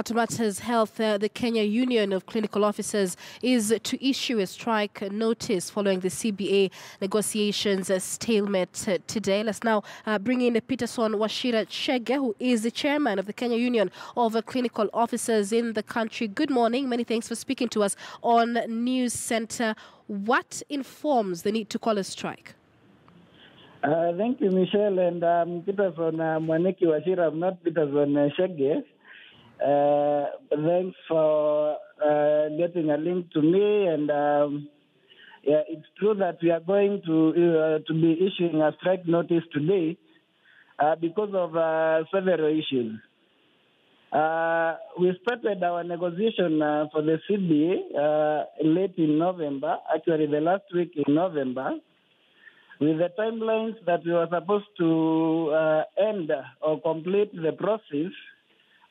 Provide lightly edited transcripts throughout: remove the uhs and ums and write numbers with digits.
To matters health, the Kenya Union of Clinical Officers is to issue a strike notice following the CBA negotiations stalemate today. Let's now bring in Peterson Washira Chege, who is the chairman of the Kenya Union of Clinical Officers in the country. Good morning. Many thanks for speaking to us on News Center. What informs the need to call a strike? Thank you, Michelle, and Peterson Mwaniki Washira. I'm not Peterson Chege. Thanks for getting a link to me, and yeah, it's true that we are going to be issuing a strike notice today because of several issues. We started our negotiation for the CBA late in November, actually the last week in November, with the timelines that we were supposed to end or complete the process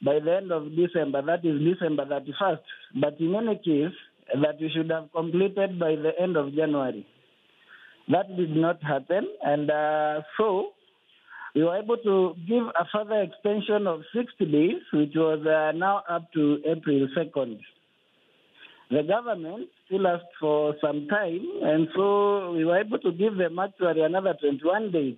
by the end of December, that is December 31st. But in any case, that we should have completed by the end of January. That did not happen, and so we were able to give a further extension of 60 days, which was now up to April 2nd. The government still asked for some time, and so we were able to give them actually another 21 days.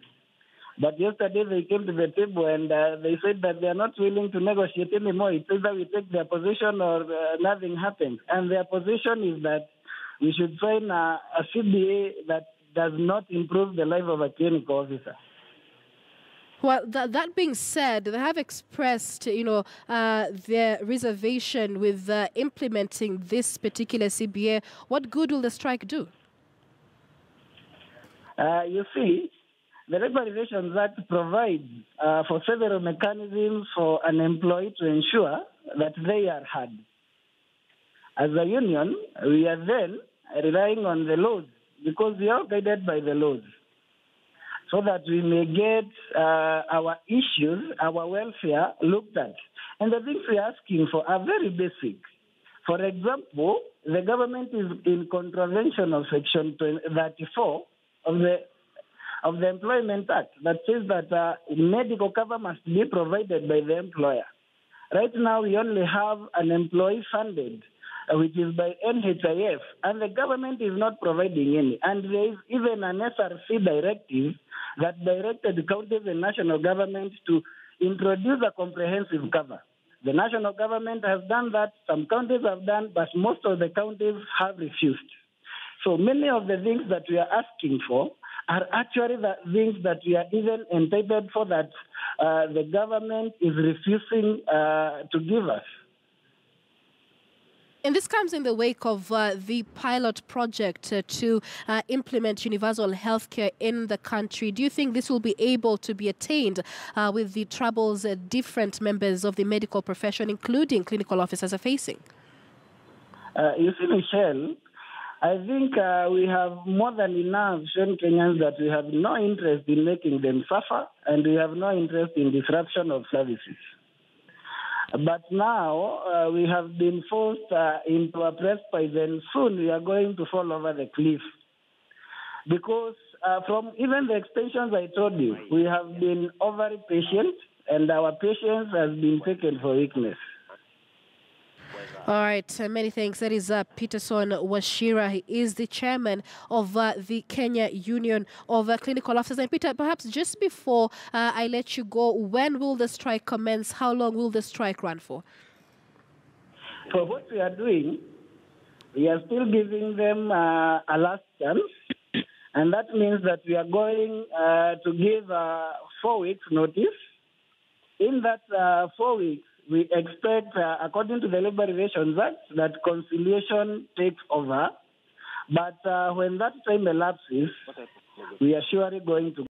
But yesterday they came to the table and they said that they are not willing to negotiate anymore. It's either we take their position or nothing happens. And their position is that we should sign a CBA that does not improve the life of a clinical officer. Well, that being said, they have expressed, their reservation with implementing this particular CBA. What good will the strike do? You see, the Labor Relations Act provides for several mechanisms for an employee to ensure that they are heard. As a union, we are then relying on the laws because we are guided by the laws so that we may get our issues, our welfare looked at. And the things we are asking for are very basic. For example, the government is in contravention of Section 34 of the Employment Act that says that medical cover must be provided by the employer. Right now, we only have an employee funded, which is by NHIF, and the government is not providing any. And there is even an SRC directive that directed counties and national governments to introduce a comprehensive cover. The national government has done that, some counties have done, but most of the counties have refused. So many of the things that we are asking for are actually the things that we are even entitled for that the government is refusing to give us. And this comes in the wake of the pilot project to implement universal healthcare in the country. Do you think this will be able to be attained with the troubles different members of the medical profession, including clinical officers, are facing? You see, Michelle, I think we have more than enough shown Kenyans that we have no interest in making them suffer, and we have no interest in disruption of services. But now we have been forced into a precipice, and soon we are going to fall over the cliff. Because from even the extensions I told you, we have been overly patient, and our patience has been taken for weakness. All right, many thanks. That is Peterson Washira. He is the chairman of the Kenya Union of Clinical Officers. And Peter, perhaps just before I let you go, when will the strike commence? How long will the strike run for? For what we are doing, we are still giving them a last chance. And that means that we are going to give 4 weeks notice. In that 4 weeks, we expect, according to the Labor Relations Act, that conciliation takes over. But when that time elapses, we are surely going to